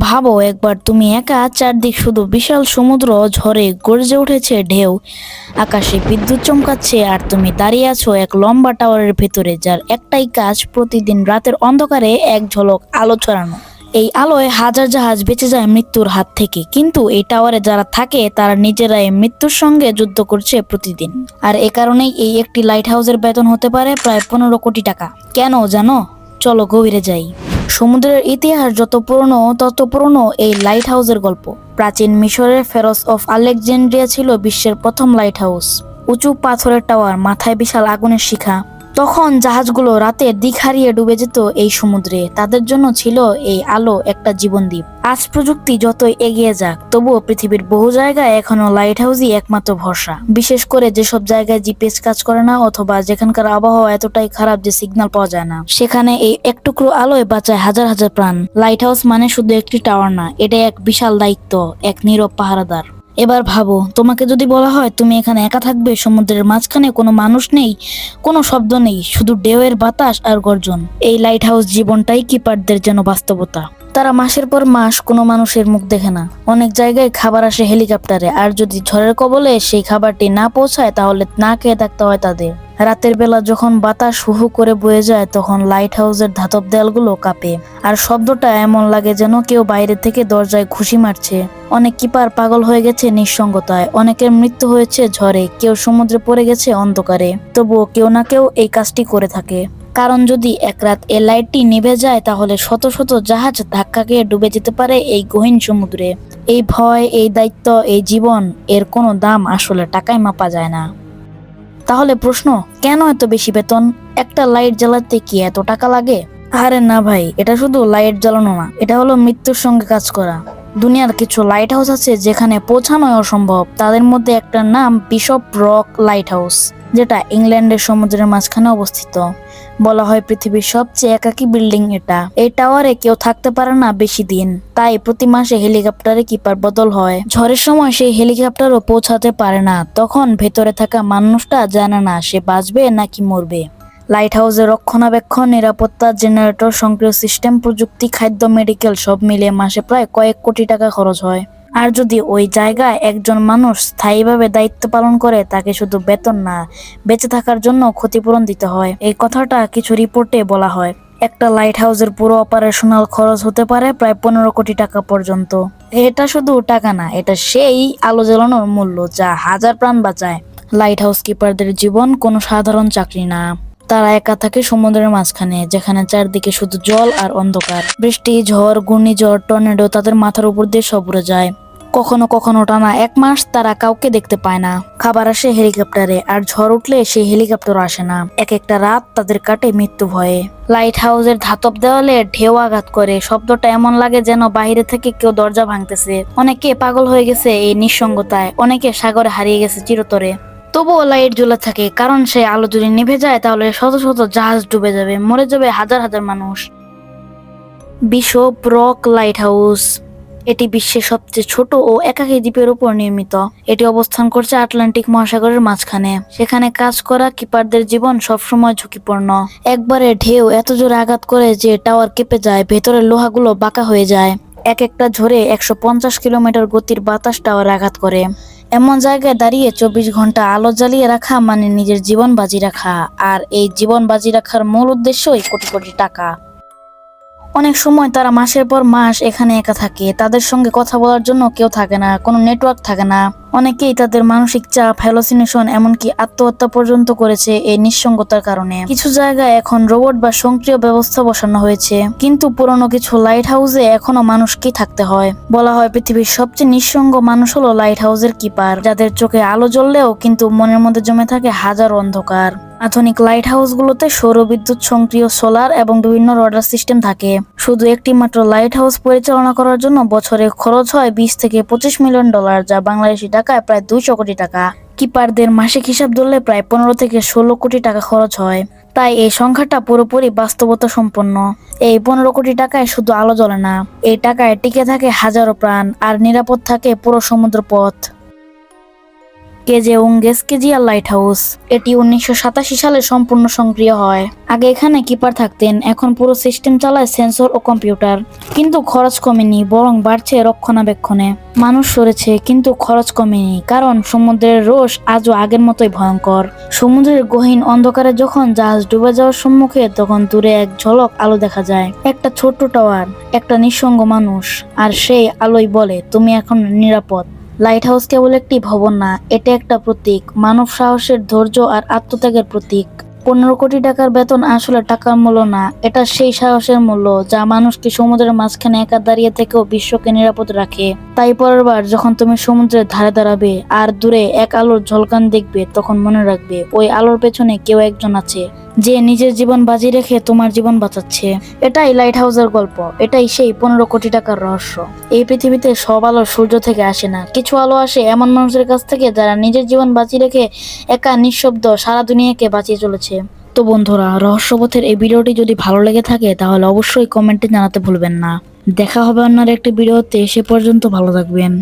ভাবো একবার তুমি একা, চারদিক শুধু বিশাল সমুদ্র, ঝড়ে গর্জে উঠেছে ঢেউ, আকাশে বিদ্যুৎ চমকাচ্ছে, আর তুমি দাঁড়িয়ে আছো এক লম্বা টাওয়ারের ভেতরে, যার একটাই কাজ প্রতিদিন রাতের অন্ধকারে এক ঝলক আলো ছড়ানো। এই আলোয় হাজার জাহাজ বেঁচে যায় মৃত্যুর হাত থেকে, কিন্তু এই টাওয়ারে যারা থাকে তারা নিজেরাই মৃত্যুর সঙ্গে যুদ্ধ করছে প্রতিদিন। আর এ কারণেই এই একটি লাইট হাউসের বেতন হতে পারে প্রায় 15 কোটি টাকা। কেন জানো? চলো গভীরে যাই। সমুদ্রের ইতিহাস যত পুরনো তত পুরনো এই লাইট হাউসের গল্প। প্রাচীন মিশরের ফেরোস অফ আলেকজান্দ্রিয়া ছিল বিশ্বের প্রথম লাইট হাউস। উঁচু পাথরের টাওয়ার, মাথায় বিশাল আগুনের শিখা। তখন জাহাজগুলো রাতের দিক হারিয়ে ডুবে যেত এই সমুদ্রে। তাদের জন্য ছিল এই আলো একটা জীবনদ্বীপ। আজ প্রযুক্তি যতই এগিয়ে যাক, তবুও পৃথিবীর বহু জায়গায় এখনো লাইট হাউসই একমাত্র ভরসা। বিশেষ করে যেসব জায়গায় জিপিএস কাজ করে না, অথবা যেখানকার আবহাওয়া এতটাই খারাপ যে সিগন্যাল পাওয়া যায় না, সেখানে এই এক টুকরো আলোয় বাঁচায় হাজার হাজার প্রাণ। লাইট হাউস মানে শুধু একটি টাওয়ার না, এটা এক বিশাল দায়িত্ব, এক নীরব পাহারাদার। এবার ভাবো, তোমাকে যদি বলা হয় তুমি এখানে একা থাকবে, সমুদ্রের মাঝখানে কোনো মানুষ নেই, কোনো শব্দ নেই, শুধু ঢেউয়ের বাতাস আর গর্জন। এই লাইট হাউস জীবনটাই কিপারদের যেন বাস্তবতা। তারা মাসের পর মাস কোনো মানুষের মুখ দেখে না। অনেক জায়গায় খাবার আসে হেলিকপ্টারে, আর যদি ঝড়ের কবলে সেই খাবারটি না পৌঁছায় তাহলে না খেয়ে থাকতে হয় তাদের। রাতের বেলা যখন বাতাস হু হু করে বয়ে যায়, তখন লাইট হাউসের ধাতব দেয়ালগুলো কাঁপে, আর শব্দটা এমন লাগে যেন কেউ বাইরে থেকে দরজায় ঘুষি মারছে। অনেক কিপার পাগল হয়ে গেছে নিঃসঙ্গতায়, অনেকের মৃত্যু হয়েছে ঝড়ে, কেউ সমুদ্রে পড়ে গেছে অন্ধকারে। তবুও কেউ না কেউ এই কাজটি করে থাকে। কারণ যদি এক রাত এই লাইটটি নিভে যায়, তাহলে শত শত জাহাজ ধাক্কা খেয়ে ডুবে যেতে পারে এই গহীন সমুদ্রে। এই ভয়, এই দায়িত্ব, এই জীবন, এর কোনো দাম আসলে টাকায় মাপা যায় না। তাহলে প্রশ্ন, কেন এত বেশি বেতন? একটা লাইট জ্বালাতে কি এত টাকা লাগে? আরে না ভাই, এটা শুধু লাইট জ্বালানো না, এটা হলো মৃত্যুর সঙ্গে কাজ করা। দুনিয়ার কিছু লাইট হাউস আছে যেখানে পৌঁছানোই অসম্ভব। তাদের মধ্যে একটা নাম বিশপ রক লাইট হাউস, যেটা ইংল্যান্ডের সমুদ্রের মাঝখানে অবস্থিত। বলা হয় পৃথিবীর সবচেয়ে একাকী বিল্ডিং এটা। এই টাওয়ারে কেউ থাকতে পারে না বেশি দিন, তাই প্রতি মাসে হেলিকপ্টারে কিপার বদল হয়। ঝড়ের সময় সেই হেলিকপ্টারও পৌঁছাতে পারে না, তখন ভেতরে থাকা মানুষটা জানে না সে বাঁচবে নাকি মরবে। লাইট হাউসের রক্ষণাবেক্ষণ, নিরাপত্তা, জেনারেটর, সক্রিয় সিস্টেম, প্রযুক্তি, খাদ্য, মেডিকেল সব মিলিয়ে মাসে প্রায় কয়েক কোটি টাকা খরচ হয়। আর যদি ওই জায়গায় একজন মানুষ স্থায়ীভাবে দায়িত্ব পালন করে, তাকে শুধু বেতন না, বেঁচে থাকার জন্য ক্ষতিপূরণ দিতে হয়। এই কথাটা কিছু রিপোর্টে বলা হয়। একটা লাইট হাউসের পুরো অপারেশনাল খরচ হতে পারে প্রায় 15 কোটি টাকা পর্যন্ত। এটা শুধু টাকা না, এটা সেই আলো জ্বালানোর মূল্য যা হাজার প্রাণ বাঁচায়। লাইট হাউস কিপারদের জীবন কোনো সাধারণ চাকরি না। তারা একা থাকে সমুদ্রের মাঝখানে, যেখানে চারদিকে শুধু জল আর অন্ধকার। বৃষ্টি, ঝড়, ঘূর্ণিঝড়, টর্নেডো তাদের মাথার উপর দিয়ে সব উড়ে যায়। কখনো কখনো টানা 1 মাস তারা কাউকে দেখতে পায় না। খাবার আসে হেলিকপ্টারে, আর ঝড় উঠলে সেই হেলিকপ্টার আসে না। এক একটা রাত তাদের কাটে মৃত্যু ভয়ে। লাইট হাউসের ধাতব দেওয়ালে ঢেউ আঘাত করে, শব্দটা এমন লাগে যেন বাইরে থেকে কেউ দরজা ভাঙতেছে। অনেকে পাগল হয়ে গেছে এই নিঃসঙ্গতায়, অনেকে সাগরে হারিয়ে গেছে চিরতরে। তবুও লাইট জ্বলে থাকে, কারণ সেই আলো যদি নিভে যায় তাহলে শত শত জাহাজ ডুবে যাবে, মরে যাবে হাজার হাজার মানুষ। বিশপ রক লাইট হাউস, এটি বিশ্বের সবচেয়ে ছোট ও একাকী দ্বীপের উপর নির্মিত। এটি অবস্থান করছে আটলান্টিক মহাসাগরের মাঝখানে। সেখানে কাজ করা কিপারদের জীবন সবসময় ঝুঁকিপূর্ণ। একবারে ঢেউ এত জোরে আঘাত করে যে টাওয়ার কেঁপে যায়, ভেতরের লোহাগুলো বাঁকা হয়ে যায়। এক একটা ঝড়ে 150 কিলোমিটার গতির বাতাস টাওয়ারে আঘাত করে। এমন জায়গায় দাঁড়িয়ে 24 ঘন্টা আলো জ্বালিয়ে রাখা মানে নিজের জীবন বাজি রাখা। আর এই জীবন বাজি রাখার মূল উদ্দেশ্যই কোটি কোটি টাকা। অনেক সময় তারা মাসের পর মাস এখানে একা থাকে। তাদের সঙ্গে কথা বলার জন্য কেউ থাকে না, কোনো নেটওয়ার্ক থাকে না। অনেকেই তাদের মানসিক চাপ, হ্যালোসিনেশন, এমনকি আত্মহত্যা পর্যন্ত করেছে এই নিঃসঙ্গতার কারণে। কিছু জায়গায় এখন রোবট বা স্বয়ংক্রিয় ব্যবস্থা বসানো হয়েছে, কিন্তু পুরনো কিছু লাইট হাউসে এখনো মানুষকেই থাকতে হয়। বলা হয় পৃথিবীর সবচেয়ে নিঃসঙ্গ মানুষ হলো লাইট হাউসের কিপার, যাদের চোখে আলো জ্বললেও কিন্তু মনের মধ্যে জমে থাকে হাজারো অন্ধকার। আধুনিক লাইট হাউসগুলোতে সৌর বিদ্যুৎ, সক্রিয় সোলার এবং বিভিন্ন রাডার সিস্টেম থাকে। শুধু একটি মাত্র লাইট হাউস পরিচালনা করার জন্য বছরে খরচ হয় 20 থেকে 25 মিলিয়ন ডলার, যা বাংলাদেশি টাকায় প্রায় 200 কোটি টাকা। কিপারদের মাসিক হিসাব ধরলে প্রায় 15 থেকে 16 কোটি টাকা খরচ হয়। তাই এই সংখ্যাটা পুরোপুরি বাস্তবতা সম্পন্ন। এই 15 কোটি টাকায় শুধু আলো জ্বলে না, এই টাকায় টিকে থাকে হাজারো প্রাণ, আর নিরাপদ থাকে পুরো সমুদ্র পথ। Kezia light house. এটি 1987 সালে সম্পূর্ণ সক্রিয় হয়। আগে এখানে কিপার থাকতেন, এখন পুরো সিস্টেম চালায় সেন্সর ও কম্পিউটার। কিন্তু খরচ কমেনি, বরং বাড়ছে রক্ষণাবেক্ষণে। মানুষ সরেছে কিন্তু খরচ কমেনি, কারণ সমুদ্রের রোষ আজও আগের মতোই ভয়ঙ্কর। সমুদ্রের গহীন অন্ধকারে যখন জাহাজ ডুবে যাওয়ার সম্মুখে, তখন দূরে এক ঝলক আলো দেখা যায়। একটা ছোট্ট টাওয়ার, একটা নিঃসঙ্গ মানুষ, আর সেই আলোই বলে তুমি এখন নিরাপদ। লাইট হাউস কেবল একটি ভবন না, এটা একটা প্রতীক, মানব সাহসের, ধৈর্য আর আত্মত্যাগের প্রতীক। 15 কোটি টাকার বেতন আসলে টাকার মূল্য না, এটা সেই সাহসের মূল্য যা মানুষকে সমুদ্রের মাঝখানে একা দাঁড়িয়ে থেকেও বিশ্বকে নিরাপদ রাখে। তাই পরের বার যখন তুমি সমুদ্রের ধারে দাঁড়াবে আর দূরে এক আলোর ঝলকান দেখবে, তখন মনে রাখবে ওই আলোর পেছনে কেউ একজন আছে, যে নিজের জীবন বাজি রেখে তোমার জীবন বাঁচাচ্ছে। এটাই লাইট হাউসের গল্প, এটাই সেই 15 কোটি টাকার রহস্য। এই পৃথিবীতে সব আলো সূর্য থেকে আসে না, কিছু আলো আসে এমন মানুষের কাছ থেকে যারা নিজের জীবন বাঁচিয়ে রেখে একা নিঃশব্দ সারা দুনিয়াকে বাঁচিয়ে চলেছে। তো বন্ধুরা, রহস্যপথের এই ভিডিওটি যদি ভালো লেগে থাকে তাহলে অবশ্যই কমেন্টে জানাতে ভুলবেন না। দেখা হবে অন্য একটি ভিডিওতে, সে পর্যন্ত ভালো থাকবেন।